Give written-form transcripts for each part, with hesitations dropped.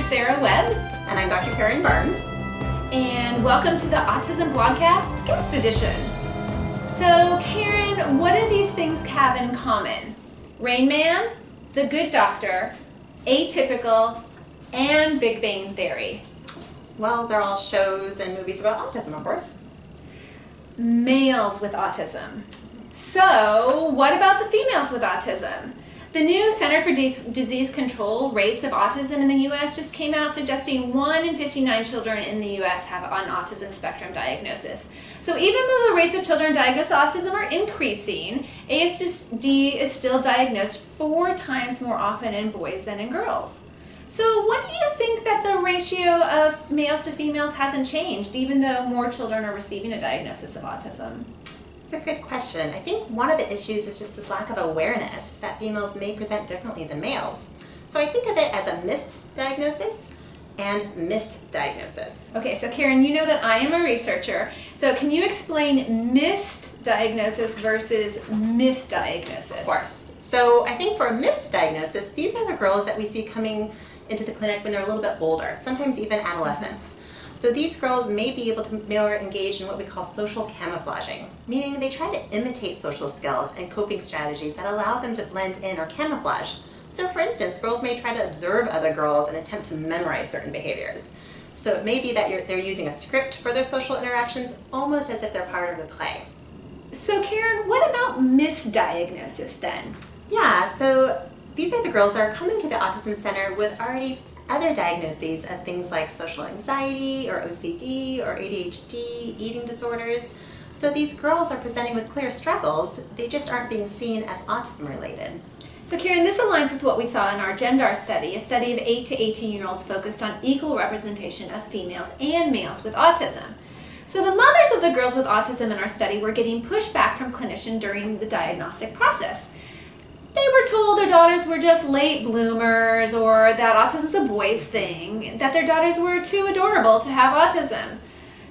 Sara Webb. And I'm Dr. Karen Barnes. And welcome to the Autism Blogcast Guest Edition. So, Karen, what do these things have in common? Rain Man, The Good Doctor, Atypical, and Big Bang Theory. Well, they're all shows and movies about autism, of course. Males with autism. So, what about the females with autism? The new Center for Disease Control rates of autism in the U.S. just came out, suggesting 1 in 59 children in the U.S. have an autism spectrum diagnosis. So even though the rates of children diagnosed with autism are increasing, ASD is still diagnosed 4 times more often in boys than in girls. So what do you think that the ratio of males to females hasn't changed, even though more children are receiving a diagnosis of autism? It's a good question. I think one of the issues is just this lack of awareness that females may present differently than males. So I think of it as a misdiagnosis and misdiagnosis. Okay, so Karen, you know that I am a researcher, so can you explain misdiagnosis versus misdiagnosis? Of course. So I think for a misdiagnosis, these are the girls that we see coming into the clinic when they're a little bit older, sometimes even adolescents. So these girls may be able to more engage in what we call social camouflaging, meaning they try to imitate social skills and coping strategies that allow them to blend in or camouflage. So for instance, girls may try to observe other girls and attempt to memorize certain behaviors. So it may be that they're using a script for their social interactions, almost as if they're part of the play. So Karen, what about misdiagnosis then? Yeah, so these are the girls that are coming to the Autism Center with already other diagnoses of things like social anxiety or OCD or ADHD, eating disorders. So these girls are presenting with clear struggles, they just aren't being seen as autism related. So Karen, this aligns with what we saw in our Gender study, a study of 8 to 18-year-olds focused on equal representation of females and males with autism. So the mothers of the girls with autism in our study were getting pushback from clinicians during the diagnostic process. They were told their daughters were just late bloomers, or that autism's a boys thing, that their daughters were too adorable to have autism.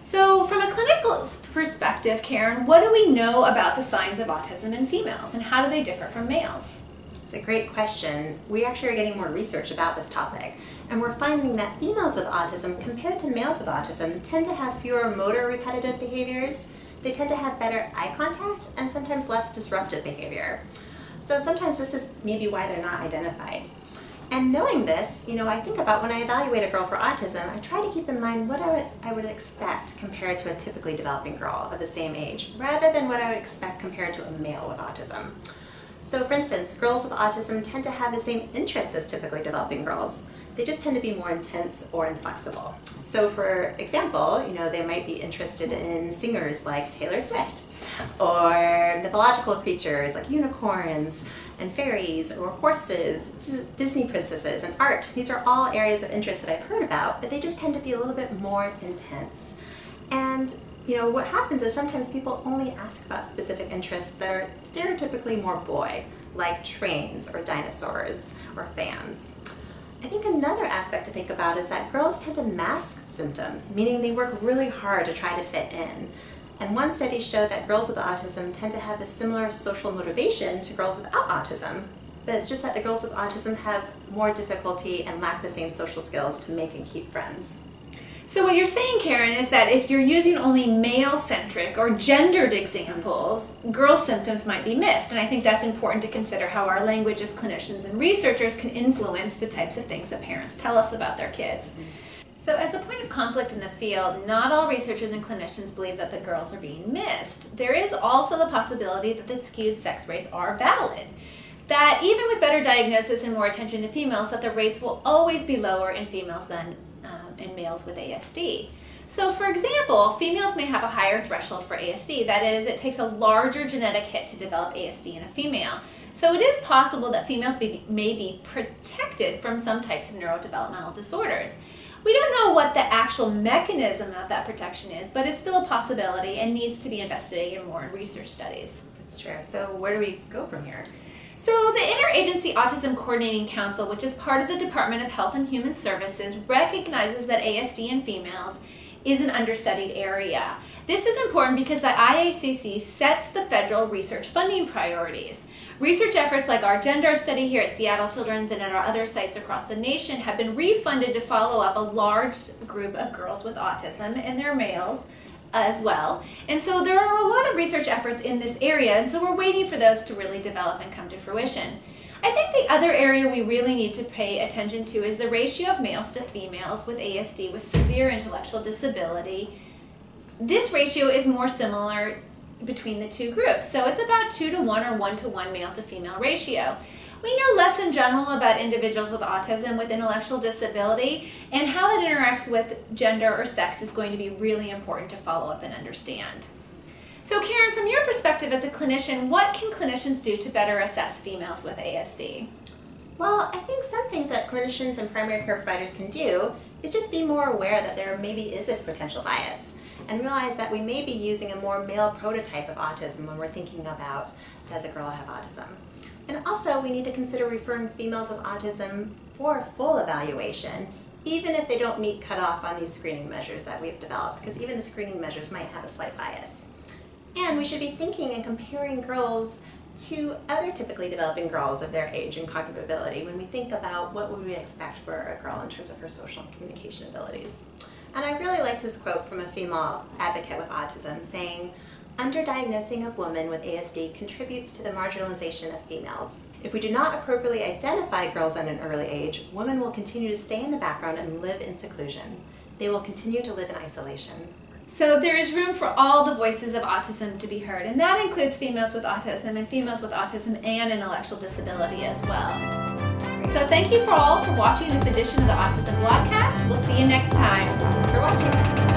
So from a clinical perspective, Karen, what do we know about the signs of autism in females, and how do they differ from males? It's a great question. We actually are getting more research about this topic, and we're finding that females with autism compared to males with autism tend to have fewer motor repetitive behaviors, they tend to have better eye contact, and sometimes less disruptive behavior. So sometimes this is maybe why they're not identified. And knowing this, I think about when I evaluate a girl for autism, I try to keep in mind what I would expect compared to a typically developing girl of the same age, rather than what I would expect compared to a male with autism. So for instance, girls with autism tend to have the same interests as typically developing girls. They just tend to be more intense or inflexible. So for example, they might be interested in singers like Taylor Swift, or mythological creatures like unicorns and fairies, or horses, Disney princesses, and art. These are all areas of interest that I've heard about, but they just tend to be a little bit more intense. And what happens is sometimes people only ask about specific interests that are stereotypically more boy, like trains or dinosaurs or fans. I think another aspect to think about is that girls tend to mask symptoms, meaning they work really hard to try to fit in. And one study showed that girls with autism tend to have a similar social motivation to girls without autism, but it's just that the girls with autism have more difficulty and lack the same social skills to make and keep friends. So what you're saying, Karen, is that if you're using only male-centric or gendered examples, girl symptoms might be missed. And I think that's important to consider how our language as clinicians and researchers can influence the types of things that parents tell us about their kids. So as a point of conflict in the field, not all researchers and clinicians believe that the girls are being missed. There is also the possibility that the skewed sex rates are valid. That even with better diagnosis and more attention to females, that the rates will always be lower in females than in males with ASD. So for example, females may have a higher threshold for ASD. That is, it takes a larger genetic hit to develop ASD in a female. So it is possible that females may be protected from some types of neurodevelopmental disorders. We don't know what the actual mechanism of that protection is, but it's still a possibility and needs to be investigated more in research studies. That's true. So where do we go from here? So the Interagency Autism Coordinating Council, which is part of the Department of Health and Human Services, recognizes that ASD in females is an understudied area. This is important because the IACC sets the federal research funding priorities. Research efforts like our gender study here at Seattle Children's and at our other sites across the nation have been refunded to follow up a large group of girls with autism, and they're males as well. And so there are a lot of research efforts in this area, and so we're waiting for those to really develop and come to fruition. I think the other area we really need to pay attention to is the ratio of males to females with ASD with severe intellectual disability. This ratio is more similar between the two groups, so it's about 2-to-1 or 1-to-1 male to female ratio. We know less in general about individuals with autism with intellectual disability, and how that interacts with gender or sex is going to be really important to follow up and understand. So Karen, from your perspective as a clinician, what can clinicians do to better assess females with ASD? Well, I think some things that clinicians and primary care providers can do is just be more aware that there maybe is this potential bias, and realize that we may be using a more male prototype of autism when we're thinking about, does a girl have autism? And also, we need to consider referring females with autism for a full evaluation, even if they don't meet cutoff on these screening measures that we've developed, because even the screening measures might have a slight bias. And we should be thinking and comparing girls to other typically developing girls of their age and cognitive ability when we think about what would we expect for a girl in terms of her social and communication abilities. And I really liked this quote from a female advocate with autism saying, "Underdiagnosing of women with ASD contributes to the marginalization of females. If we do not appropriately identify girls at an early age, women will continue to stay in the background and live in seclusion. They will continue to live in isolation." So there is room for all the voices of autism to be heard, and that includes females with autism and females with autism and intellectual disability as well. So thank you for all for watching this edition of the Autism Blogcast. We'll see you next time. Thanks for watching.